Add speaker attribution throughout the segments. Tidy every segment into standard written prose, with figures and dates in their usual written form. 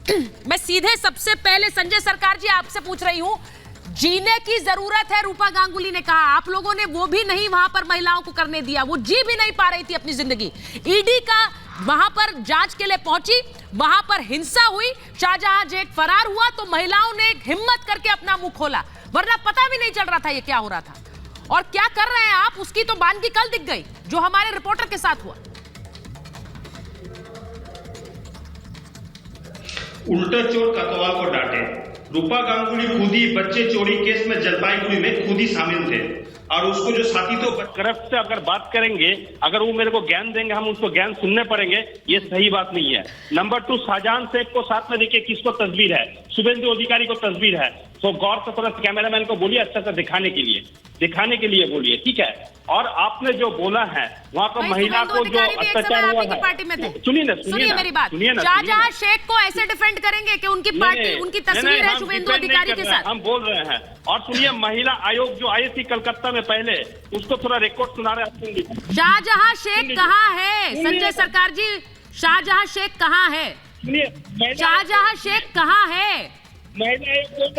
Speaker 1: मैं सीधे सबसे पहले संजय सरकार जी आपसे पूछ रही हूं, जीने की जरूरत है, रूपा गांगुली ने कहा, आप लोगों ने वो भी नहीं वहां पर महिलाओं को करने दिया, वो जी भी नहीं पा रही थी अपनी जिंदगी। ईडी का वहां पर जांच के लिए पहुंची, वहां पर हिंसा हुई, शाहजहां शेख फरार हुआ तो महिलाओं ने हिम्मत करके अपना मुंह खोला, वरना पता भी नहीं चल रहा था ये क्या हो रहा था। और क्या कर रहे हैं आप, उसकी तो बानगी कल दिख गई जो हमारे रिपोर्टर के साथ हुआ।
Speaker 2: उल्टा चोर कोतवाल को डांटे। रूपा गांगुली खुद ही बच्चे चोरी केस में जलपाईगुड़ी में खुद ही शामिल थे और उसको जो साथी तो
Speaker 3: करप्ट से अगर बात करेंगे, अगर वो मेरे को ज्ञान देंगे, हम उसको ज्ञान सुनने पड़ेंगे, ये सही बात नहीं है। नंबर 2, शाहजहां शेख को साथ में देखिए किसको तस्वीर है, शुभेंदु अधिकारी को तस्वीर है, तो गौर से थोड़ा कैमरामैन को बोलिए अच्छा सा दिखाने के लिए बोलिए, ठीक है। और आपने जो बोला है वहाँ पर महिला को जो अत्याचार हुआ है, सुनिए
Speaker 1: मेरी बात, शाहजहां शेख को ऐसे डिफेंड करेंगे कि उनकी पार्टी, उनकी तस्वीर है शुभेंदु अधिकारी के साथ,
Speaker 3: हम बोल रहे हैं। और सुनिए, महिला आयोग जो आई थी कलकत्ता में पहले, उसको थोड़ा रिकॉर्ड सुना रहे हैं।
Speaker 1: शाहजहां शेख कहाँ है संजय सरकार जी, शाहजहां शेख कहाँ है, शाहजहां शेख कहाँ है,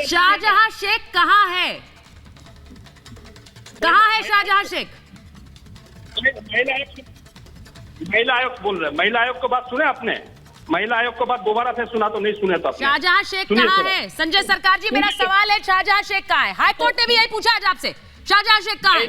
Speaker 1: शाहजहां शेख कहाँ है, कहाँ है शाहजहां शेख?
Speaker 3: महिला आयोग बोल रहे हैं, महिला आयोग को बात सुने आपने, महिला आयोग को बात दोबारा से सुना तो नहीं सुने तो।
Speaker 1: शाहजहां शेख कहाँ है संजय सरकार जी, मेरा सवाल है शाहजहां शेख कहाँ है? हाईकोर्ट ने भी यही पूछा आज आपसे, शाहजहां शेख कहाँ है?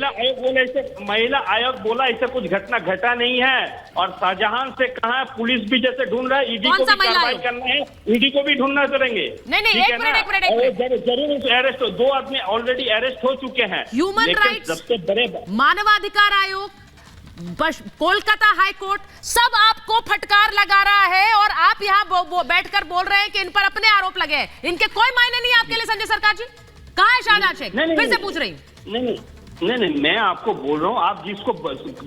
Speaker 3: महिला आयोग बोला ऐसे कुछ घटना घटा नहीं है, और शाहजहां से कहाँ है, पुलिस भी जैसे ढूंढ रहा है, ईडी को भी कार्रवाई करना है, ईडी को भी ढूंढना करेंगे।
Speaker 1: नहीं, एक मिनट,
Speaker 3: जरूर अरेस्ट, 2 आदमी ऑलरेडी अरेस्ट हो चुके हैं।
Speaker 1: ह्यूमन राइट्स,
Speaker 3: सबसे बड़े
Speaker 1: मानवाधिकार आयोग, कोलकाता हाई कोर्ट, सब आपको फटकार लगा रहा है और आप यहाँ बैठकर बोल रहे हैं कि इन पर अपने आरोप लगे हैं, इनके कोई मायने नहीं आपके लिए संजय सरकार जी। कहाँ है शाहजहां शेख? फिर से पूछ रही हूँ।
Speaker 3: नहीं, मैं आपको बोल रहा हूँ, आप जिसको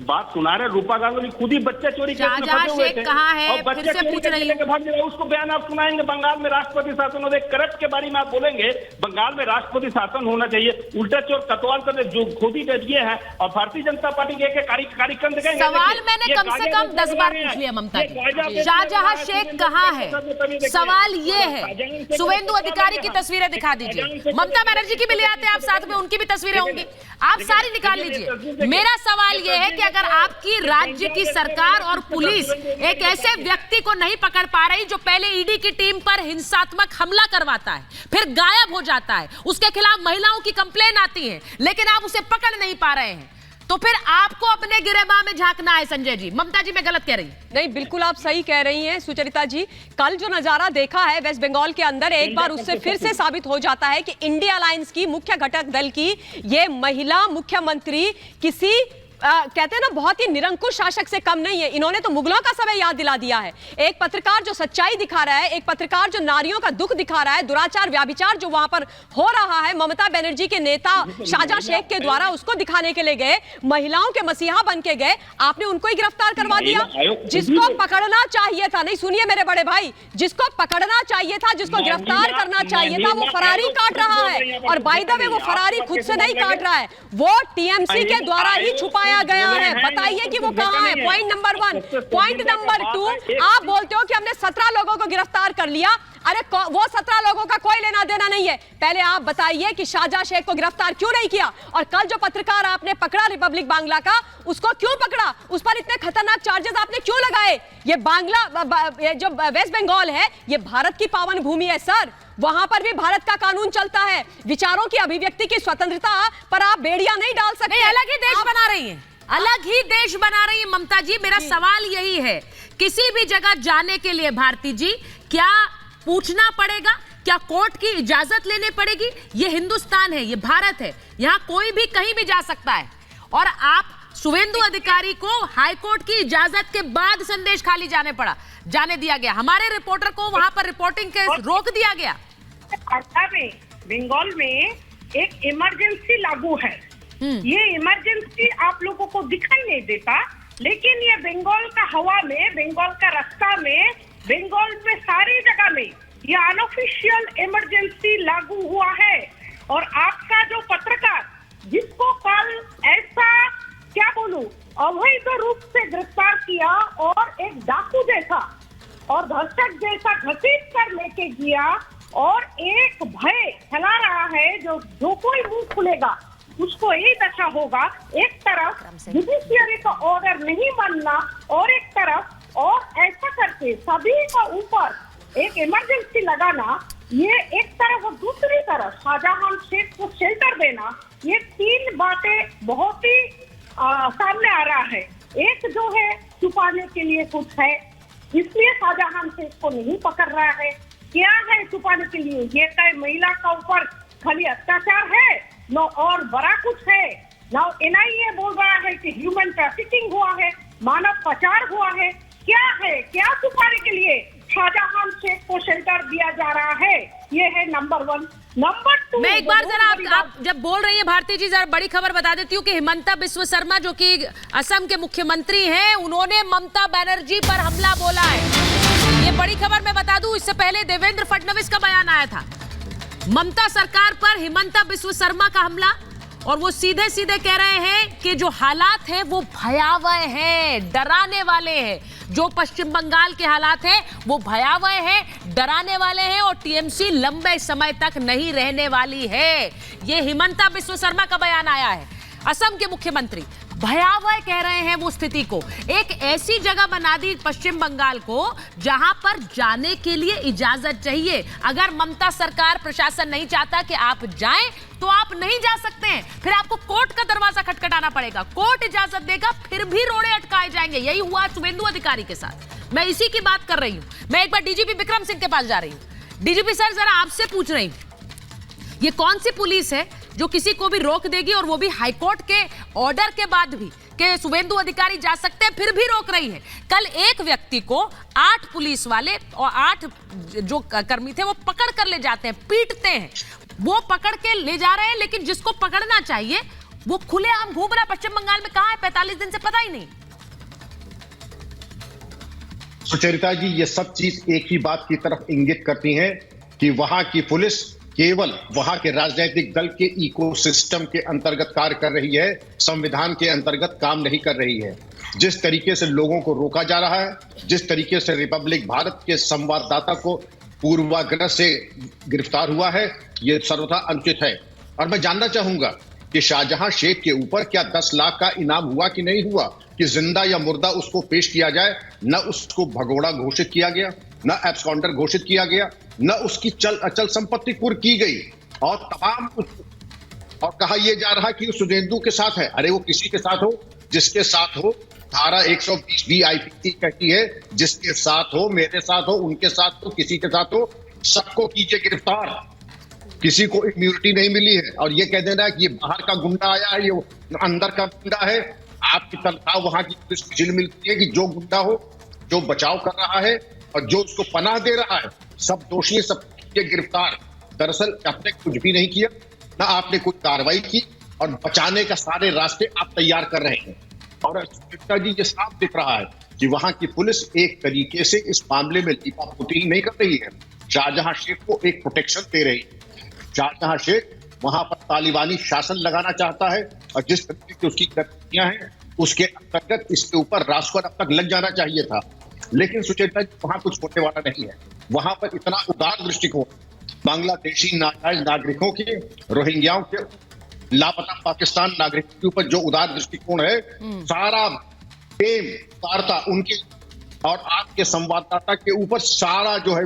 Speaker 3: बात सुना रहे, रूपा गांगुली खुद ही बच्चे चोरी केस में फंसे हुए थे, और बच्चे चोरी के भाग रहे, उसको बयान आप सुनाएंगे। बंगाल में राष्ट्रपति शासन हो, करप्ट के बारे में आप बोलेंगे, बंगाल में राष्ट्रपति शासन होना चाहिए, उल्टा चोर कोतवाल कर जो खुद ही ये है, और भारतीय जनता पार्टी के कार्यक्रम दिखाएंगे।
Speaker 1: सवाल मैंने कम से कम 10 बार पूछ लिया ममता जी, शाहजहां शेख कहाँ है? सवाल ये है, शुभेंदु अधिकारी की तस्वीरें दिखा दीजिए, ममता बनर्जी की भी ले आते आप साथ में, उनकी भी तस्वीरें होंगी, आप सारी निकाल लीजिए। मेरा सवाल यह है कि अगर आपकी राज्य की सरकार और पुलिस एक ऐसे व्यक्ति को नहीं पकड़ पा रही जो पहले ईडी की टीम पर हिंसात्मक हमला करवाता है, फिर गायब हो जाता है, उसके खिलाफ महिलाओं की कंप्लेन आती है, लेकिन आप उसे पकड़ नहीं पा रहे हैं, तो फिर आपको अपने गिरेबान में झांकना है संजय जी। ममता जी, मैं गलत कह रही हूं?
Speaker 4: नहीं, बिल्कुल आप सही कह रही हैं सुचरिता जी। कल जो नजारा देखा है वेस्ट बंगाल के अंदर, एक बार उससे फिर से साबित हो जाता है कि इंडिया अलायंस की मुख्य घटक दल की ये महिला मुख्यमंत्री किसी कहते हैं ना बहुत ही निरंकुश शासक से कम नहीं है। इन्होंने तो मुगलों का समय याद दिला दिया है। एक पत्रकार जो सच्चाई दिखा रहा है, एक पत्रकार जो नारियों का दुख दिखा रहा है, दुराचार व्याभिचार जो वहां पर हो रहा है, ममता बनर्जी के नेता शाहजहां शेख के द्वारा उसको दिखाने के लिए गए, महिलाओं के मसीहा बन के गए, आपने उनको ही गिरफ्तार करवा दिया। जिसको पकड़ना चाहिए था, नहीं सुनिए मेरे बड़े भाई, जिसको पकड़ना चाहिए था, जिसको गिरफ्तार करना चाहिए था, वो फरारी काट रहा है। और बाय द वे वो फरारी खुद से नहीं काट रहा है, वो टीएमसी के द्वारा ही छुपाया गया है। बताइए कि वो कहां है? Point number 1। पॉइंट नंबर 2, आप बोलते हो कि हमने 17 लोगों को गिरफ्तार कर लिया। अरे वो 17 लोगों का कोई लेना देना नहीं है। पहले आप बताइए कि शाहजहां शेख को गिरफ्तार क्यों नहीं किया, और कल जो पत्रकार आपने पकड़ा रिपब्लिक बांग्ला का, उसको क्यों पकड़ा, उस पर इतने खतरनाक चार्जेस आपने क्यों लगाए? ये बांग्ला जो वेस्ट बंगाल है, ये भारत की पावन भूमि है सर, वहां पर भी भारत का कानून चलता है। विचारों की अभिव्यक्ति की स्वतंत्रता पर आप बेड़ियां नहीं डाल सकते।
Speaker 1: अलग ही देश बना रही है, अलग ही देश बना रही है ममता जी। मेरा सवाल यही है, किसी भी जगह जाने के लिए भारती जी क्या पूछना पड़ेगा, क्या कोर्ट की इजाजत लेनी पड़ेगी? ये हिंदुस्तान है, ये भारत है, यहाँ कोई भी कहीं भी जा सकता है। और आप शुभेंदु अधिकारी को हाईकोर्ट की इजाजत के बाद संदेश खाली जाने दिया गया, हमारे रिपोर्टर को वहां पर रिपोर्टिंग के रोक दिया गया।
Speaker 5: बंगाल में एक इमरजेंसी लागू है, ये इमरजेंसी आप लोगों को दिखाई नहीं देता, लेकिन ये बंगाल का हवा में, बंगाल का रास्ता में, बंगाल में सारी जगह में ये अनऑफिशियल इमरजेंसी लागू हुआ है। और आपका जो पत्रकार, जिसको कल ऐसा क्या बोलूं, अवैध रूप से गिरफ्तार किया और एक डाकू जैसा और धर्षक जैसा घसीट कर लेके करके गया और एक भय फैला रहा है, जो कोई मुंह खुलेगा उसको यही दशा होगा। एक तरफ जुडिशियरी का ऑर्डर नहीं मानना और एक तरफ और ऐसा करके सभी का ऊपर एक इमरजेंसी लगाना, ये एक तरफ और दूसरी तरफ शाहजहां शेख को शेल्टर देना, ये तीन बातें बहुत ही सामने आ रहा है। एक जो है छुपाने के लिए कुछ है, इसलिए शाहजहां शेख को नहीं पकड़ रहा है। क्या है छुपाने के लिए? ये कई महिला का ऊपर खाली अत्याचार है न और बड़ा कुछ है। ना NIA बोल रहा है कि ह्यूमन ट्रैफिकिंग हुआ है, मानव पाचार हुआ है। क्या है? क्या छुपाने के लिए शाहजहां शेख को शेल्टर दिया जा रहा है? ये है नंबर 1। नंबर 2,
Speaker 1: मैं एक बार जरा आप जब बोल रही है भारती जी, जरा बड़ी खबर बता देती हूँ कि हिमंता बिस्वा शर्मा जो कि असम के मुख्यमंत्री हैं, उन्होंने ममता बनर्जी पर हमला बोला है। ये बड़ी खबर मैं बता दूं, इससे पहले देवेंद्र फडणवीस का बयान आया था, ममता सरकार पर हिमंता बिस्वा शर्मा का हमला, और वो सीधे सीधे कह रहे हैं कि जो हालात हैं वो भयावह हैं, डराने वाले हैं। जो पश्चिम बंगाल के हालात हैं वो भयावह हैं, डराने वाले हैं और टीएमसी लंबे समय तक नहीं रहने वाली है। ये हिमंता बिस्वा शर्मा का बयान आया है। असम के मुख्यमंत्री भयावह कह रहे हैं वो स्थिति को। एक ऐसी जगह बना दी पश्चिम बंगाल को जहां पर जाने के लिए इजाजत चाहिए। अगर ममता सरकार प्रशासन नहीं चाहता कि आप जाएं तो आप नहीं जा सकते हैं, फिर आपको कोर्ट का दरवाजा खटखटाना पड़ेगा, कोर्ट इजाजत देगा, फिर भी रोड़े अटकाए जाएंगे। यही हुआ शुभेंदु अधिकारी के साथ। मैं इसी की बात कर रही हूं। मैं एक बार डीजीपी विक्रम सिंह के पास जा रही हूं। डीजीपी सर, जरा आपसे पूछ रही हूं, ये कौन सी पुलिस है जो किसी को भी रोक देगी, और वो भी हाईकोर्ट के ऑर्डर के बाद भी कि शुभेंदु अधिकारी जा सकते हैं, फिर भी रोक रही है? कल एक व्यक्ति को 8 पुलिस वाले और 8 जो कर्मी थे वो पकड़ कर ले जाते हैं, पीटते हैं, वो पकड़ के ले जा रहे हैं, लेकिन जिसको पकड़ना चाहिए वो खुलेआम घूम रहा है। पश्चिम बंगाल में कहां है? 45 दिन से पता ही नहीं।
Speaker 6: सुचरिता जी, ये सब चीज एक ही बात की तरफ इंगित करती है कि वहां की पुलिस केवल वहां के राजनीतिक दल के इकोसिस्टम के अंतर्गत कार्य कर रही है, संविधान के अंतर्गत काम नहीं कर रही है। जिस तरीके से लोगों को रोका जा रहा है, जिस तरीके से रिपब्लिक भारत के संवाददाता को पूर्वाग्रह से गिरफ्तार हुआ है, यह सर्वथा अनुचित है। और मैं जानना चाहूंगा कि शाहजहां शेख के ऊपर क्या 10 लाख का इनाम हुआ कि नहीं हुआ, कि जिंदा या मुर्दा उसको पेश किया जाए? न उसको भगोड़ा घोषित किया गया, न एब्सकॉन्डर घोषित किया गया, न उसकी चल अचल संपत्ति कुर्क की गई, और तमाम और कहा यह जा रहा कि शुभेंदु के साथ है। अरे वो किसी के साथ हो, जिसके साथ हो। धारा 120 VIPC कहती है जिसके साथ हो, मेरे साथ हो, उनके साथ हो, किसी के साथ हो, सबको कीजिए गिरफ्तार। किसी को इम्यूनिटी नहीं मिली है। और ये कह देना है कि ये बाहर का गुंडा आया है, ये अंदर का गुंडा है। आपकी तनख्वाह वहां की पुलिस को जिल मिलती है कि जो गुंडा हो, जो बचाव कर रहा है और जो उसको पनाह दे रहा है, सब दोषी, सब गिरफ्तार। दरअसल आपने कुछ भी नहीं किया, ना आपने कुछ कार्रवाई की, और बचाने का सारे रास्ते आप तैयार कर रहे हैं। और जी, ये साफ दिख रहा है कि वहां की पुलिस एक तरीके से इस मामले में लीपापोती नहीं कर रही है, शाहजहां शेख को एक प्रोटेक्शन दे रही है। शाहजहां शेख वहां पर तालिबानी शासन लगाना चाहता है, और जिस तरीके की उसकी गतिविधियां हैं उसके अंतर्गत इसके ऊपर राजस्व अब तक लग जाना चाहिए था। लेकिन सुचेता जी, वहां कुछ होने वाला नहीं है। वहां पर इतना उदार दृष्टिकोण बांग्लादेशी नाजायज नागरिकों के, रोहिंग्याओं के, लापता पाकिस्तान नागरिकों के ऊपर जो उदार दृष्टिकोण है, सारा प्रेम वार्ता उनके और आपके संवाददाता के ऊपर, सारा जो है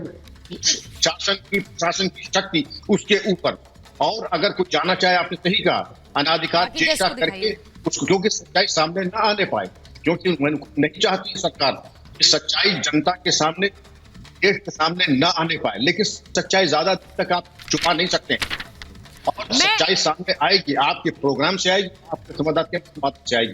Speaker 6: शासन की शक्ति उसके ऊपर। और अगर कुछ जाना चाहे, आपने सही कहा, अनाधिकार चेष्टा करके उसको, क्योंकि सच्चाई सामने ना आने पाए, क्योंकि नहीं चाहती सरकार कि सच्चाई जनता के सामने, देश के सामने ना आने पाए। लेकिन सच्चाई ज्यादा तक आप छुपा नहीं सकते, और सच्चाई सामने आएगी, आपके प्रोग्राम से आएगी, आपके संवाददाता के माध्यम से आएगी।